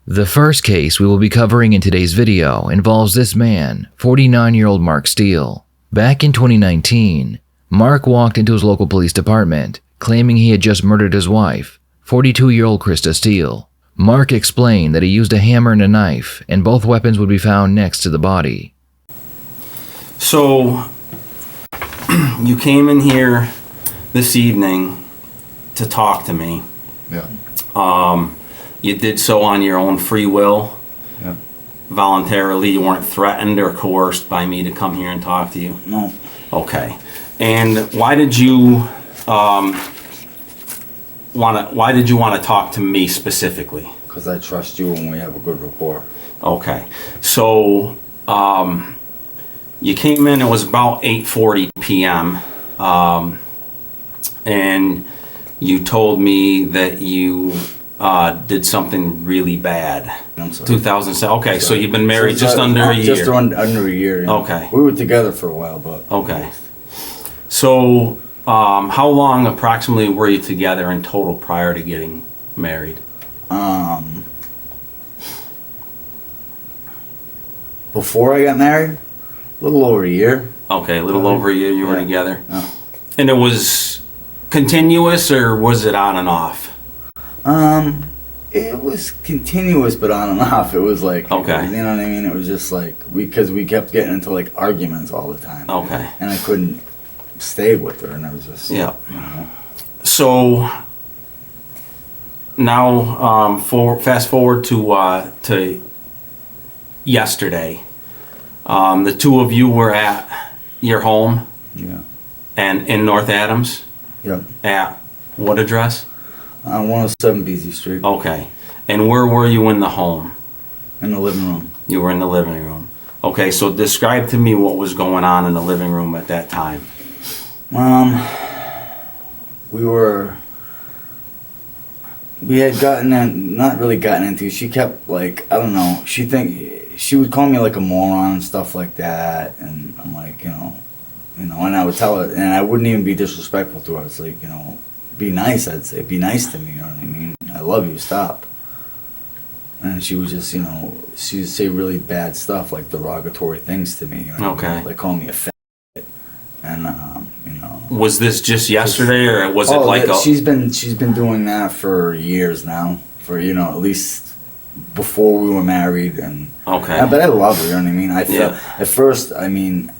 The first case we will be covering in today's video involves this man, 49-year-old Mark Steele. Back in 2019, Mark walked into his local police department, claiming he had just murdered his wife, 42-year-old Krista Steele. Mark explained that he used a hammer and a knife, and both weapons would be found next to the body. So, you came in here this evening to talk to me. Yeah. You did so on your own free will. Yeah. Voluntarily. You weren't threatened or coerced by me to come here and talk to you. No. Okay. And why did you want to talk to me specifically? Because I trust you and we have a good rapport. Okay. So you came in. It was about 8:40 p.m. And you told me that you did something really bad. I'm sorry. 2007. Okay, so you've been married just under a year. Just under a year. Yeah. Okay. We were together for a while, but. Okay. So how long approximately were you together in total prior to getting married? Before I got married, a little over a year. Okay, a little over a year you were Yeah. together. Yeah. And it was continuous, or was it on and off? It was continuous, but on and off. It was like, Okay. you know what I mean? It was just like, because we kept getting into like arguments all the time. Okay. And I couldn't stay with her, and I was just, Yeah. you know. So now, fast forward to yesterday. The two of you were at your home, Yeah. and in North Adams. Yeah. At what address? On 107 BZ Street, Okay. And where were you in the home? in the living room. You were in the living room. Okay, so describe to me what was going on in the living room at that time. We had gotten in, not really gotten into, she kept like, I don't know, she would call me like a moron and stuff like that, and I'm like, you know, and I would tell her, and I wouldn't even be disrespectful to her. It's like, you know, be nice, I'd say, be nice to me, you know what I mean? I love you, stop. And she would just, you know, she would say really bad stuff, like derogatory things to me, you know what I mean? Okay. Like call me a fat, and, you know. Was this just yesterday, or was it like a... She's been doing that for years now, for, you know, at least before we were married, and Okay. but I love her, you know what I mean? I felt Yeah. at first, I mean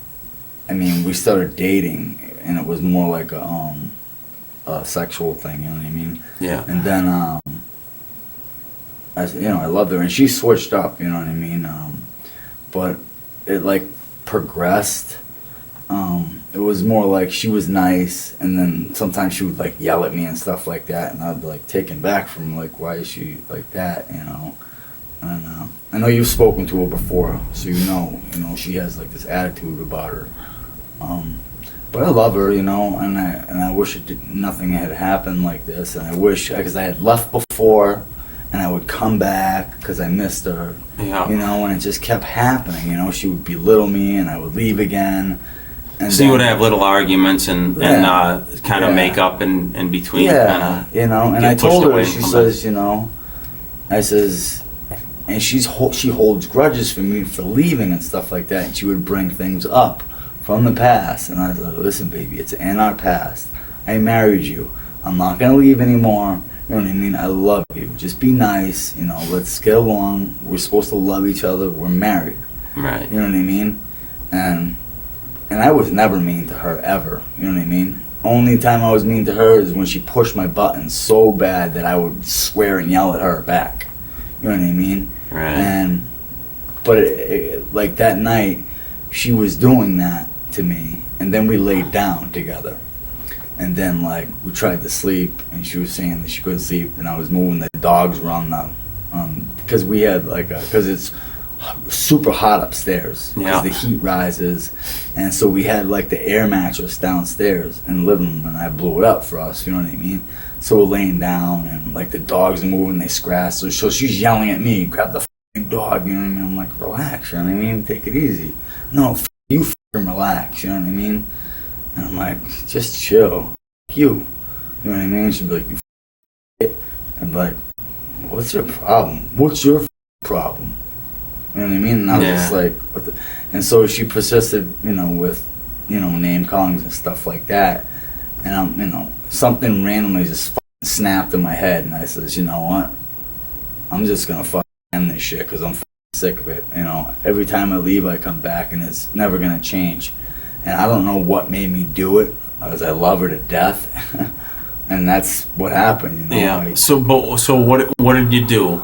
we started dating, and it was more like a sexual thing, you know what I mean? Yeah. And then I loved her, and she switched up, you know what I mean? But it like progressed. It was more like she was nice, and then sometimes she would like yell at me and stuff like that, and I'd be like taken back from like, why is she like that, you know? And I know you've spoken to her before, so you know she has like this attitude about her. But I love her, you know, and I wish nothing had happened like this, and I wish, because I had left before, and I would come back because I missed her, Yeah. you know, and it just kept happening, you know. She would belittle me, and I would leave again. And So you would have little arguments and Yeah. kind of Yeah. make up in between. Yeah, Kinda you know, and get I told pushed her, away she from says, you know, I says, and she holds grudges for me for leaving and stuff like that, and she would bring things up from the past, and I was like, listen, baby, it's in our past. I married you. I'm not gonna leave anymore. You know what I mean? I love you. Just be nice. You know, let's get along. We're supposed to love each other. We're married. Right. You know what I mean? And I was never mean to her ever. You know what I mean? Only time I was mean to her is when she pushed my buttons so bad that I would swear and yell at her back. You know what I mean? Right. But like that night, she was doing that to me, and then we laid down together, and then like we tried to sleep, and she was saying that she couldn't sleep, and I was moving the dogs around the because we had like because it's super hot upstairs because Yeah. the heat rises, and so we had like the air mattress downstairs in the living room, and I blew it up for us, you know what I mean? So we're laying down, and like the dogs are moving, they scratch, so she's yelling at me, grab the f***ing dog, you know what I mean? I'm like, relax, you know what I mean? Take it easy. No, you f***ing relax, you know what I mean? And I'm like, just chill, you know what I mean? She'd be like, you f***ing it. I'm like, what's your problem? What's your problem? You know what I mean? And I was just like, what the? And so she persisted, with, name callings and stuff like that. And I'm, something randomly just snapped in my head, and I says, you know what? I'm just gonna end this shit because I'm sick of it. Every time I leave, I come back, and it's never gonna change. And I don't know what made me do it, because I love her to death, and that's what happened. Yeah. Like, so what did you do?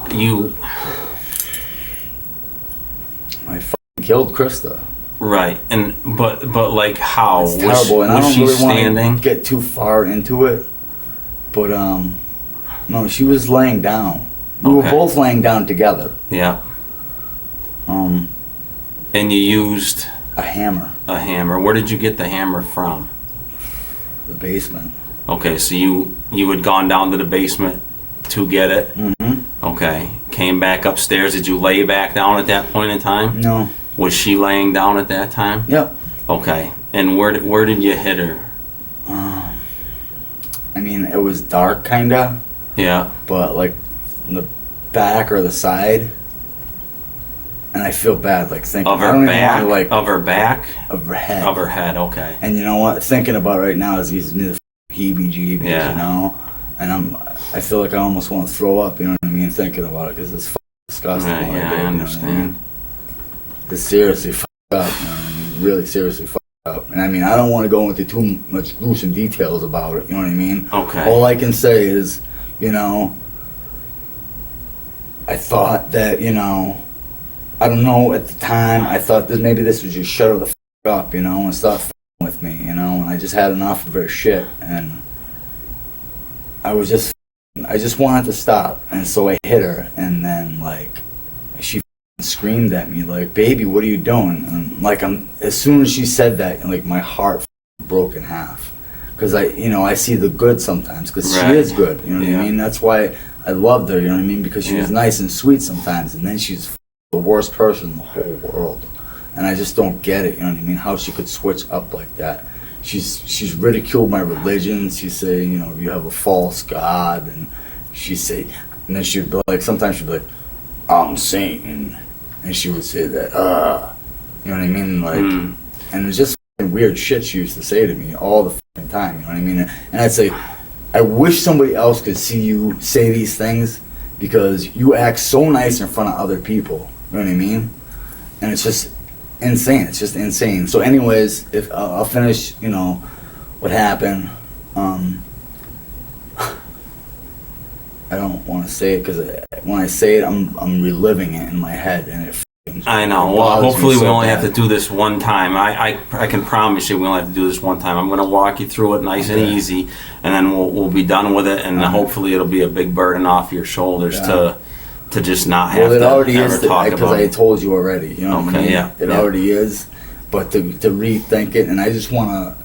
I killed Krista. Right, but like how? It's terrible, and I was don't she really standing? want to get too far into it. But no, she was laying down. We were both laying down together. Yeah. And you used a hammer. A hammer. Where did you get the hammer from? The basement. Okay, so you had gone down to the basement to get it. Mm-hmm. Okay, came back upstairs. Did you lay back down at that point in time? No. Was she laying down at that time? Yep. Okay, and where did you hit her? I mean, it was dark, kinda. Yeah. But like in the back or the side, and I feel bad, like thinking of her back, of her back, of her head, of her head. Okay. And you know what? Thinking about it right now is these new heebie-jeebies, and I feel like I almost want to throw up. You know what I mean? Thinking about it because it's disgusting. Right, yeah, I understand. It's seriously fucked up. Really seriously fucked up. And I mean, I don't want to go into too much gruesome details about it. You know what I mean? Okay. All I can say is, I thought that, I don't know, at the time, I thought that maybe this would just shut her the up, and stop with me, and I just had enough of her shit, and I just wanted to stop, and so I hit her, and then, like, she screamed at me, like, baby, what are you doing? And, like, as soon as she said that, like, my heart broke in half, because I see the good sometimes, because she is good, you know what I mean? That's why I loved her, you know what I mean? Because she was nice and sweet sometimes, and then she's the worst person in the whole world. And I just don't get it, you know what I mean? How she could switch up like that. She's ridiculed my religion. She's saying, you have a false God, and and then she'd be like, sometimes she'd be like, I'm Satan, and she would say that, you know what I mean? Like, and it was just weird shit she used to say to me all the fucking time, you know what I mean? And I'd say, I wish somebody else could see you say these things, because you act so nice in front of other people, you know what I mean? And it's just insane. It's just insane. So anyways, if I'll finish, what happened. I don't want to say it, because when I say it, I'm reliving it in my head, and I know. Well, hopefully we only have to do this one time. I can promise you we only have to do this one time. I'm going to walk you through it nice and easy, and then we'll be done with it, and hopefully it'll be a big burden off your shoulders to just not have to ever talk about it. Because I told you already. You know what I mean? Yeah. It already is, but to rethink it, and I just want to.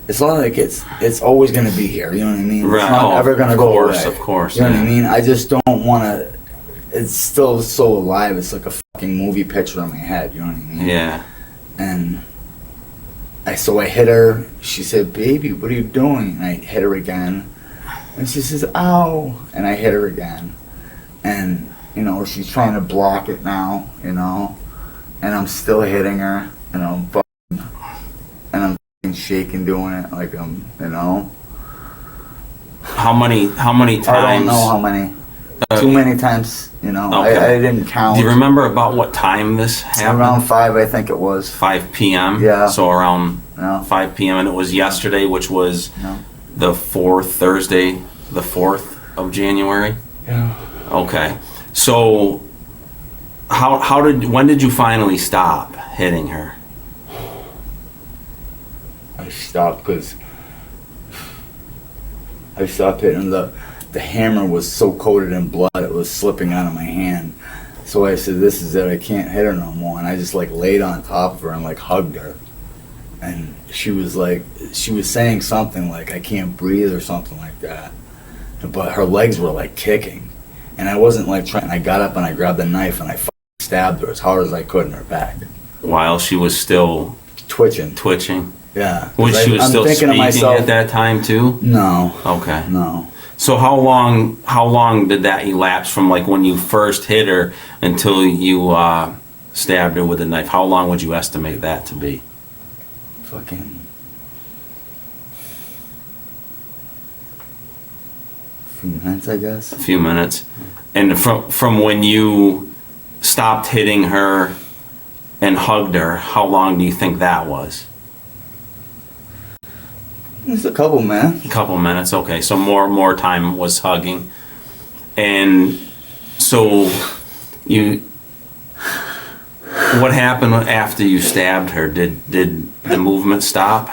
It's not like it's always going to be here. You know what I mean? Right. It's not ever going to go away. Of course. You know what I mean? I just don't want to. It's still so alive. It's like a fucking movie picture in my head. You know what I mean? Yeah. And so I hit her. She said, "Baby, what are you doing?" And I hit her again. And she says, "Ow!" And I hit her again. And she's trying to block it now. And I'm still hitting her. And I'm shaking doing it like How many times? I don't know how many. Too many times, Okay. I didn't count. Do you remember about what time this happened? Around 5, I think it was. 5 p.m.? Yeah. So around 5 p.m. and it was yesterday, which was the 4th, Thursday, the 4th of January? Yeah. Okay. So when did you finally stop hitting her? I stopped because I stopped hitting the hammer was so coated in blood it was slipping out of my hand. So I said, this is it, I can't hit her no more. And I just like laid on top of her and like hugged her. And she was saying something like, I can't breathe or something like that. But her legs were like kicking. And I wasn't like trying, I got up and I grabbed the knife and I stabbed her as hard as I could in her back. While she was still twitching. Twitching? Yeah. Was she still speaking at that time too? No. Okay. No. So how long did that elapse from like when you first hit her until you stabbed her with a knife? How long would you estimate that to be? Fucking few minutes, I guess. A few minutes. And from when you stopped hitting her and hugged her, how long do you think that was? It's a couple minutes. A couple minutes, okay. So more time was hugging. And so what happened after you stabbed her? Did the movement stop?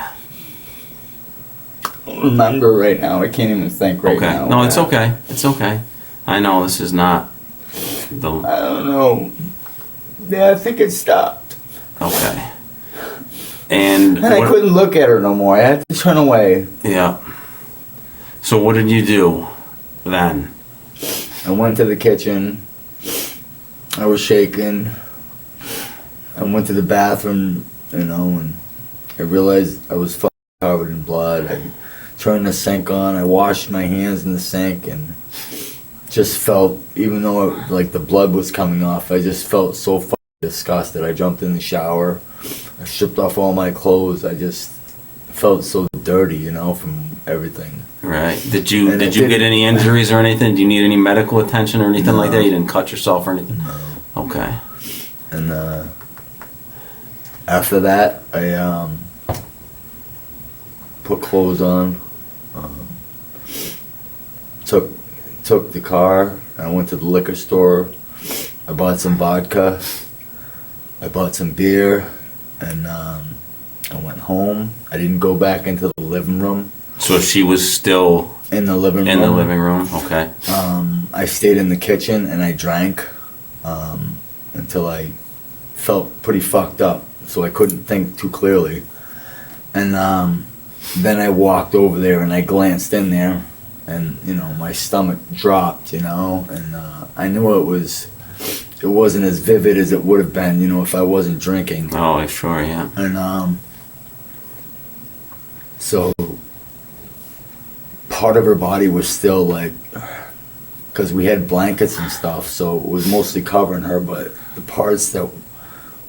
I don't remember right now. I can't even think right now. No, it's okay. It's okay. I know this is not the... I don't know. Yeah, I think it stopped. Okay. And I couldn't look at her no more. I had to turn away. Yeah. So what did you do then? I went to the kitchen. I was shaking. I went to the bathroom, and I realized I was fucking covered in blood. I turned the sink on. I washed my hands in the sink and just felt, even though the blood was coming off, I just felt so fucking disgusted. I jumped in the shower. I stripped off all my clothes. I just felt so dirty, from everything. Right. Did you get any injuries or anything? Do you need any medical attention or anything like that? You didn't cut yourself or anything? No. Okay. And after that, I put clothes on. Took the car. I went to the liquor store. I bought some vodka. I bought some beer. And I went home. I didn't go back into the living room. So she was still in the living room. In the living room, okay. I stayed in the kitchen and I drank until I felt pretty fucked up, so I couldn't think too clearly. And then I walked over there and I glanced in there, and my stomach dropped, and I knew it wasn't as vivid as it would have been, if I wasn't drinking. Oh, sure, yeah. And so part of her body was still because we had blankets and stuff, so it was mostly covering her, but the parts that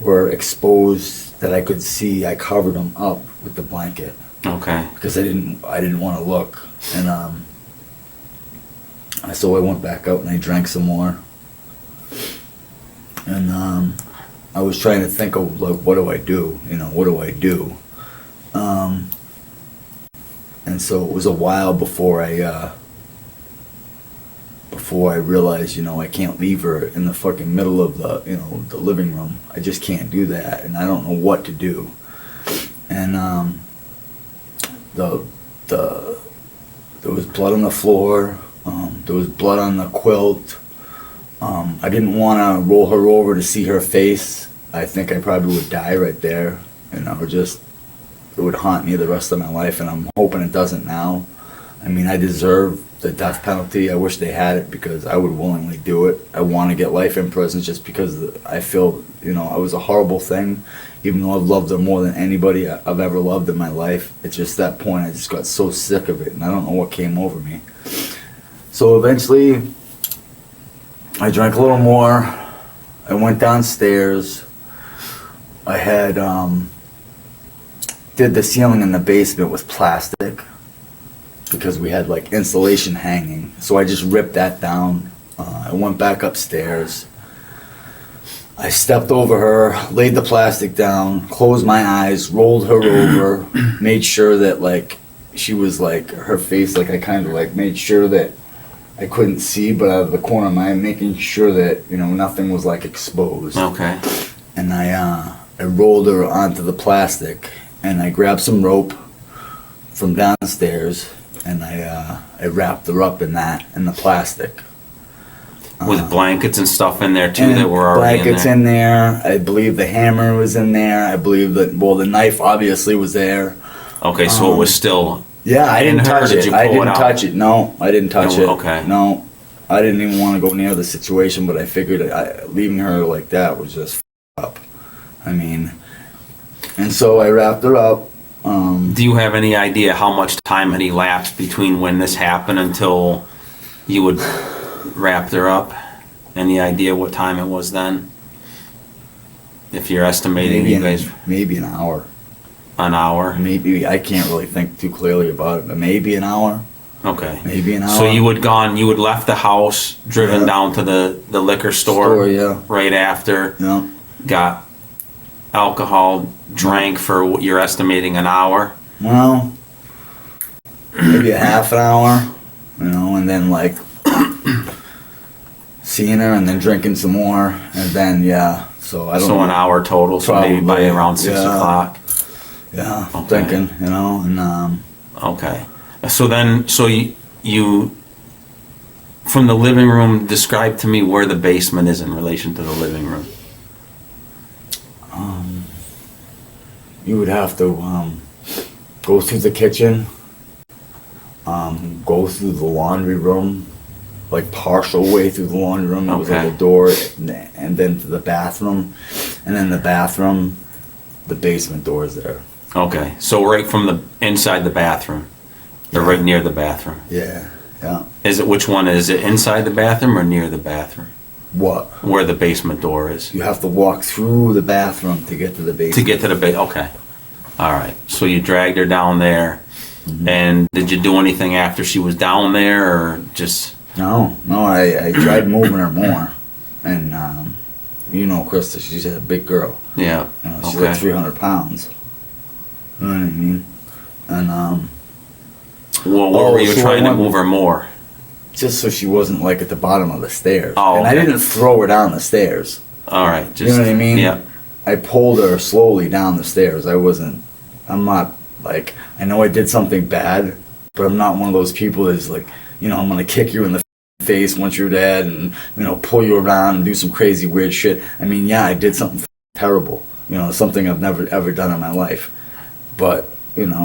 were exposed that I could see, I covered them up with the blanket. Okay. Because I didn't want to look. And so I went back out and I drank some more. And I was trying to think of what do I do? What do I do? And so it was a while before I realized, I can't leave her in the fucking middle of the living room. I just can't do that, and I don't know what to do. And there was blood on the floor. There was blood on the quilt. I didn't want to roll her over to see her face. I think I probably would die right there, it would haunt me the rest of my life, and I'm hoping it doesn't now. I mean, I deserve the death penalty. I wish they had it because I would willingly do it. I want to get life in prison just because I feel, it was a horrible thing. Even though I've loved her more than anybody I've ever loved in my life, it's just that point I just got so sick of it, and I don't know what came over me. So eventually, I drank a little more. I went downstairs. I had did the ceiling in the basement with plastic because we had insulation hanging. So I just ripped that down. I went back upstairs. I stepped over her, laid the plastic down, closed my eyes, rolled her over, made sure that she was her face, I kind of made sure that I couldn't see, but out of the corner of my eye, making sure that nothing was exposed. Okay. And I rolled her onto the plastic, and I grabbed some rope from downstairs, and I wrapped her up in the plastic. With blankets and stuff in there too that were already blankets in there. I believe the hammer was in there. I believe that the knife obviously was there. Okay, so it was still. Yeah, I didn't touch it. I didn't touch it. No, I didn't touch it. Okay. No, I didn't even want to go near the situation, but I figured leaving her like that was just up. I mean, and so I wrapped her up. Do you have any idea how much time had elapsed between when this happened until you would wrap her up? Any idea what time it was then? If you're estimating, maybe an hour. An hour? Maybe, I can't really think too clearly about it, but maybe an hour. Okay. Maybe an hour. So you would left the house, driven down to the liquor store right after. Yeah. Got alcohol, drank for what you're estimating an hour. Well, maybe a half an hour, and then like seeing her and then drinking some more, and then so I don't know. So an hour total, so maybe by around 6 o'clock. Yeah, I'm Okay. thinking, and Okay. So you from the living room, describe to me where the basement is in relation to the living room. you would have to go through the kitchen, go through the laundry room, like partial way through the laundry room. It was like a door, and then to the bathroom, and then the bathroom, the basement door is there. Okay, so right from the inside the bathroom, or right near the bathroom. Yeah. Which one is it? Inside the bathroom or near the bathroom? What? Where the basement door is. You have to walk through the bathroom to get to the basement. To get to the okay. All right. So you dragged her down there, and did you do anything after she was down there, or just? No. I tried moving her more, and Krista, she's a big girl. Yeah. She's like 300 pounds. You know what I mean? And well, what were you trying to move her more? Just so she wasn't like at the bottom of the stairs. Oh, and I didn't throw her down the stairs. All right. Just, you know what I mean? Yeah. I pulled her slowly down the stairs. I'm not like, I know I did something bad, but I'm not one of those people that's like, I'm going to kick you in the face once you're dead and, pull you around and do some crazy weird shit. I mean, yeah, I did something terrible, something I've never ever done in my life. But,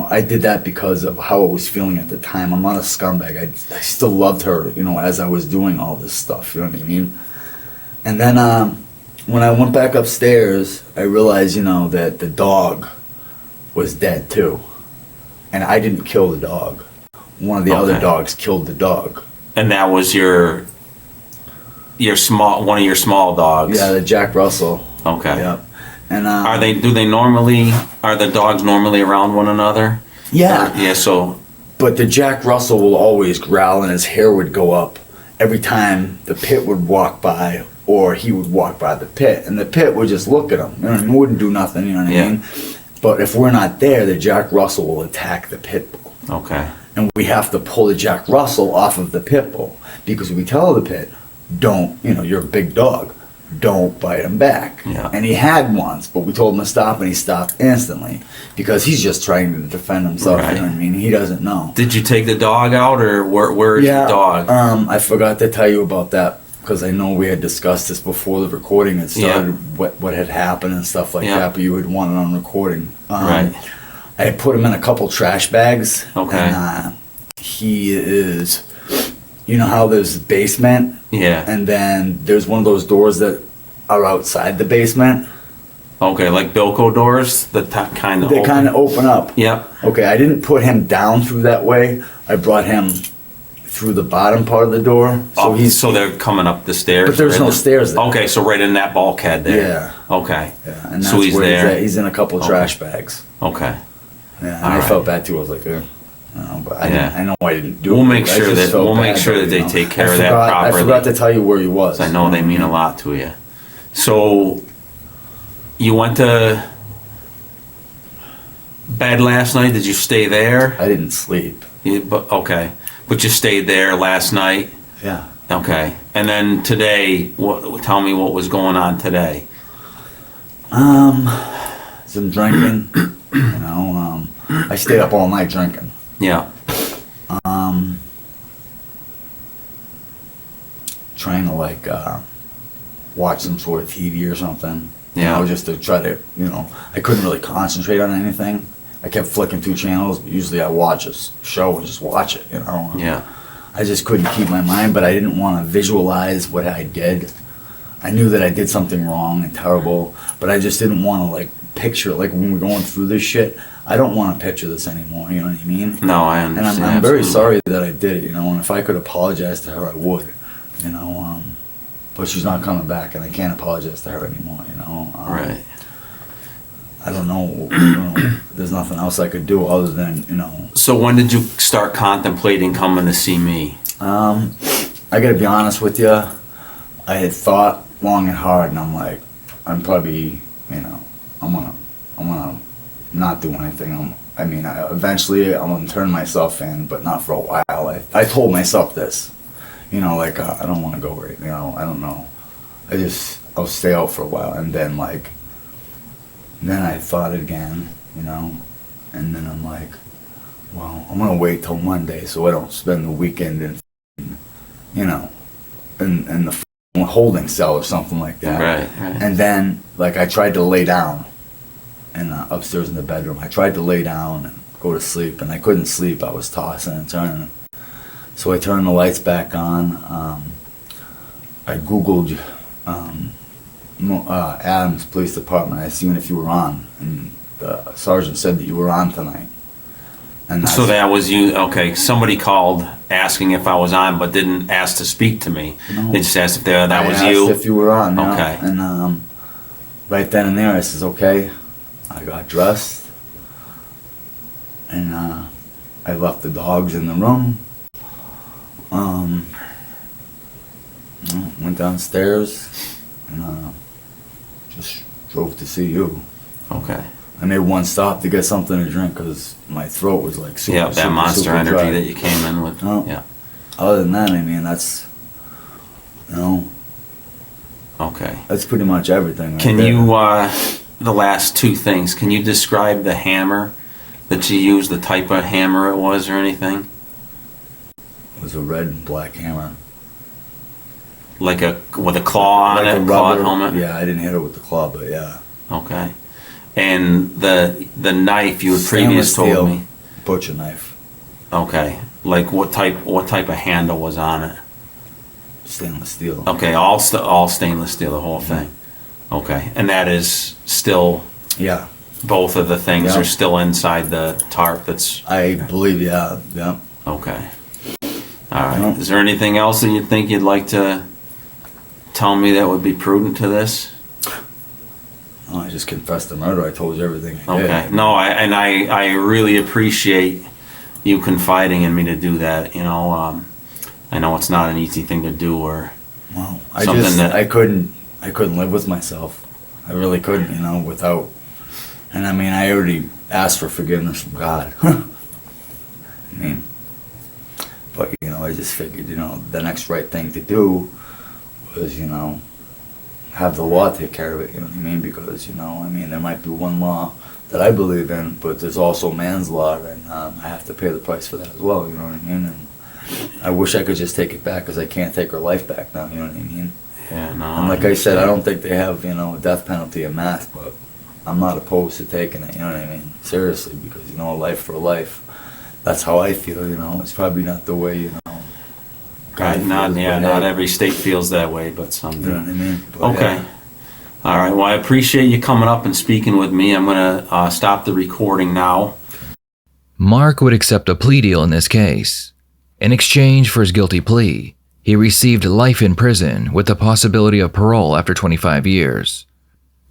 I did that because of how I was feeling at the time. I'm not a scumbag. I still loved her, as I was doing all this stuff, you know what I mean? And then when I went back upstairs, I realized, that the dog was dead too. And I didn't kill the dog. One of the other dogs killed the dog. And that was one of your small dogs? Yeah, the Jack Russell. Okay. Yep. And are the dogs normally around one another? Yeah. So. But the Jack Russell will always growl and his hair would go up every time the pit would walk by or he would walk by the pit. And the pit would just look at him. You know what I mean? Wouldn't do nothing, you know what I mean? But if we're not there, the Jack Russell will attack the pit bull. Okay. And we have to pull the Jack Russell off of the pit bull because we tell the pit, don't, you're a big dog. Don't bite him back. Yeah. And he had once, but we told him to stop and he stopped instantly because he's just trying to defend himself. Right. You know what I mean? He doesn't know. Did you take the dog out or where is the dog? I forgot to tell you about that because I know we had discussed this before the recording had started, what had happened and stuff like that, but you had wanted on recording. Right. I had put him in a couple trash bags. Okay. And he is, how there's the basement? Yeah. And then there's one of those doors that are outside the basement. Okay, like Bilko doors? They kind of open up. Yep. Okay, I didn't put him down through that way. I brought him through the bottom part of the door. So they're coming up the stairs? But there's no stairs there. Okay, so right in that bulkhead there. Yeah. Okay. Yeah, and so that's he's where there. He's in a couple trash bags. Okay. Yeah, and I felt bad too. I was like, but I know I didn't do it. We'll make sure that they take care of that properly. I forgot to tell you where he was. I know they mean a lot to you. So you went to bed last night. Did you stay there? I didn't sleep. But you stayed there last night. Yeah. Okay. And then today, tell me what was going on today. Some drinking. I stayed up all night drinking. Yeah. Trying to watch some sort of TV or something. Yeah. Just to try to, I couldn't really concentrate on anything. I kept flicking through channels, but usually I watch a show and just watch it, Yeah. I just couldn't keep my mind, but I didn't want to visualize what I did. I knew that I did something wrong and terrible, but I just didn't want to picture, like when we're going through this shit, I don't want to picture this anymore, you know what I mean? No, I And understand. I'm very absolutely. sorry that I did it, you know, and if I could apologize to her, I would, you know, but she's not coming back, and I can't apologize to her anymore, you know? Right. I don't know, you know, there's nothing else I could do other than, you know. So when did you start contemplating coming to see me? I gotta be honest with you, I had thought long and hard, and I'm like, I'm probably, you know, I'm gonna not do anything. Eventually I'm gonna turn myself in, but not for a while. I told myself this, you know, like, I don't want to go right, you know, I don't know. I'll stay out for a while, and then like, then I thought again, you know, and then I'm like, well, I'm gonna wait till Monday so I don't spend the weekend in, you know, in the holding cell or something like that. Right. And then, like, I tried to lay down, and upstairs in the bedroom, I tried to lay down and go to sleep, and I couldn't sleep. I was tossing and turning. So I turned the lights back on. I Googled Adams Police Department. I seen if you were on, and the sergeant said that you were on tonight. And So that was you. Okay, somebody called asking if I was on, but didn't ask to speak to me. No. They just asked if that was I you. asked if you were on. Yeah. Okay. And right then and there, I says, okay. I got dressed, and I left the dogs in the room. Went downstairs, and just drove to see you. Okay. I made one stop to get something to drink because my throat was like super, Yeah, that super, Monster super Energy dry. that you came in with. Oh. Yeah. Other than that, I mean, that's, you know, Okay. that's pretty much everything. Right Can there. you, the last two things, can you describe the hammer that you used, the type of hammer it was or anything? It was a red and black hammer. Like with a claw on Like it, a clawed rubber. helmet? Yeah, I didn't hit it with the claw, but yeah. Okay. And the knife you had Stainless previous told steel me. butcher knife. Okay. Like what type of handle was on it? Stainless steel. Okay, all stainless steel, the whole thing. Okay. And that is still, Yeah, both of the things Yeah. are still inside the tarp that's, I believe, yeah. okay. All right. Yeah. Is there anything else that you think you'd like to tell me that would be prudent to this? Oh, I just confessed the murder. I told you everything I did. Okay. No, I really appreciate you confiding in me to do that. You know, I know it's not an easy thing to do, or Well, Something that- I couldn't live with myself. I really couldn't, you know, without. And I mean, I already asked for forgiveness from God. I mean, but you know, I just figured, you know, the next right thing to do was, you know, have the law take care of it. You know what I mean? Because, you know, I mean, there might be one law that I believe in, but there's also man's law, and I have to pay the price for that as well. You know what I mean? And I wish I could just take it back, because I can't take her life back now. You know what I mean? yeah, no. And like I said, I don't think they have, you know, a death penalty in Mass, but I'm not opposed to taking it, you know what I mean? Seriously, because, you know, a life for a life. That's how I feel, you know. It's probably not the way, you know. God Not feels, yeah, but, not hey, every state feels that way, but some You know what do. I mean? But, Okay. All right. Well, I appreciate you coming up and speaking with me. I'm gonna stop the recording now. Mark would accept a plea deal in this case. In exchange for his guilty plea, he received life in prison with the possibility of parole after 25 years.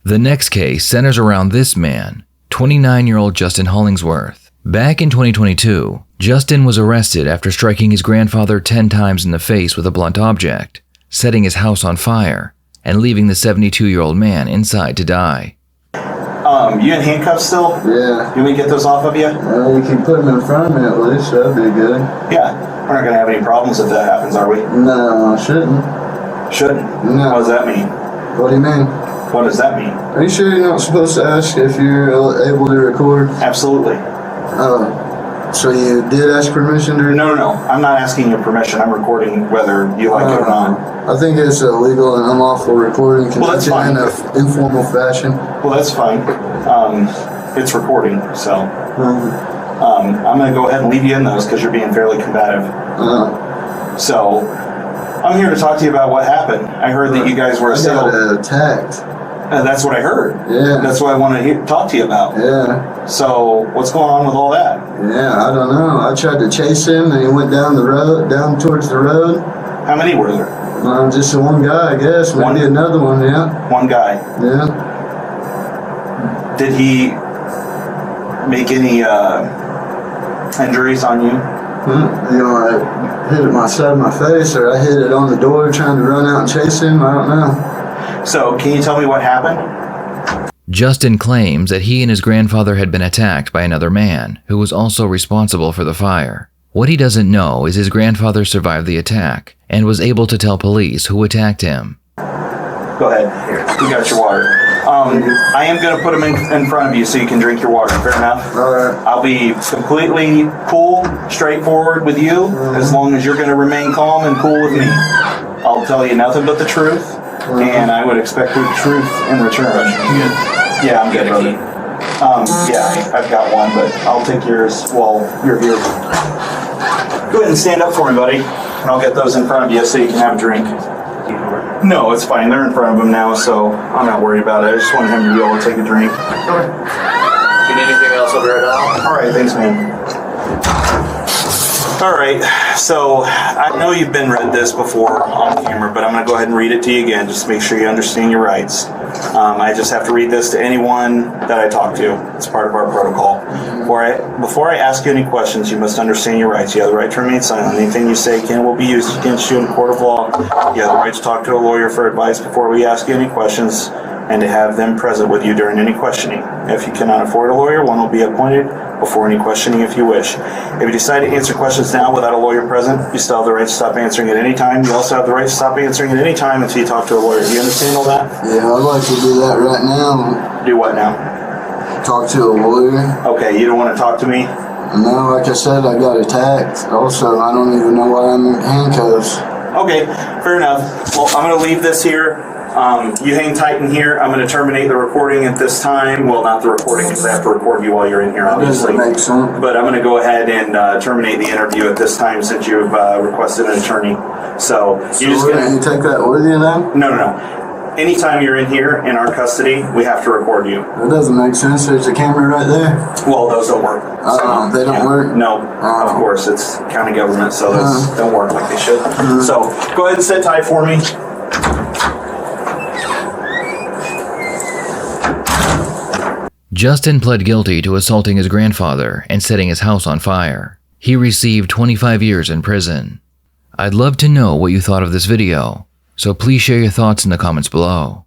The next case centers around this man, 29-year-old Justin Hollingsworth. Back in 2022, Justin was arrested after striking his grandfather 10 times in the face with a blunt object, setting his house on fire, and leaving the 72-year-old man inside to die. You in handcuffs still? Yeah. You want me to get those off of you? You can put them in front of me at least, that'd be good. Yeah. We're not going to have any problems if that happens, are we? No, I shouldn't. Shouldn't? No. What does that mean? What do you mean? What does that mean? Are you sure you're not supposed to ask if you're able to record? Absolutely. So you did ask permission to record? No. I'm not asking your permission. I'm recording whether you like it or not. I think it's illegal and unlawful recording Well, that's fine. in an informal fashion. Well, that's fine. It's recording, so I'm going to go ahead and leave you in those because you're being fairly combative. So I'm here to talk to you about what happened. I heard that you guys were I assailed. got attacked. That's what I heard. Yeah. That's what I want to talk to you about. Yeah. So what's going on with all that? Yeah, I don't know. I tried to chase him, and he went down the road, down towards the road. How many were there? Just the one guy, I guess. Maybe another one, yeah. One guy. Yeah. Did he make any injuries on you? You know, I hit it my side of my face, or I hit it on the door trying to run out and chase him. I don't know. So, can you tell me what happened? Justin claims that he and his grandfather had been attacked by another man who was also responsible for the fire. What he doesn't know is his grandfather survived the attack and was able to tell police who attacked him. Go ahead. Here, you got your water. I am going to put them in front of you so you can drink your water. Fair enough? All right. I'll be completely cool, straightforward with you, as long as you're going to remain calm and cool with me. I'll tell you nothing but the truth, and I would expect the truth in return. Yeah, I'm good, brother. Yeah, I've got one, but I'll take yours while you're here. Go ahead and stand up for me, buddy, and I'll get those in front of you so you can have a drink. No, it's fine. They're in front of him now, so I'm not worried about it. I just want him to be able to take a drink. Okay. You need anything else over right now? All right, thanks, man. All right, so I know you've been read this before on camera, but I'm going to go ahead and read it to you again, just to make sure you understand your rights. I just have to read this to anyone that I talk to. It's part of our protocol. Before I ask you any questions, you must understand your rights. You have the right to remain silent. Anything you say can and will be used against you in a court of law. You have the right to talk to a lawyer for advice before we ask you any questions, and to have them present with you during any questioning. If you cannot afford a lawyer, one will be appointed before any questioning if you wish. If you decide to answer questions now without a lawyer present, you still have the right to stop answering at any time. You also have the right to stop answering at any time until you talk to a lawyer. Do you understand all that? Yeah, I'd like to do that right now. Do what now? Talk to a lawyer. Okay, you don't want to talk to me? No, like I said, I got attacked. Also, I don't even know why I'm in handcuffs. Okay, fair enough. Well, I'm going to leave this here. You hang tight in here. I'm going to terminate the recording at this time. Well, not the recording, because I have to record you while you're in here, obviously. That makes sense. But I'm going to go ahead and terminate the interview at this time since you've requested an attorney. So you're just going You take that with you then? No. Anytime you're in here in our custody, we have to record you. That doesn't make sense. There's a camera right there. Well, those don't work. They don't work? No, of course. It's county government, so those don't work like they should. So go ahead and sit tight for me. Justin pled guilty to assaulting his grandfather and setting his house on fire. He received 25 years in prison. I'd love to know what you thought of this video, so please share your thoughts in the comments below.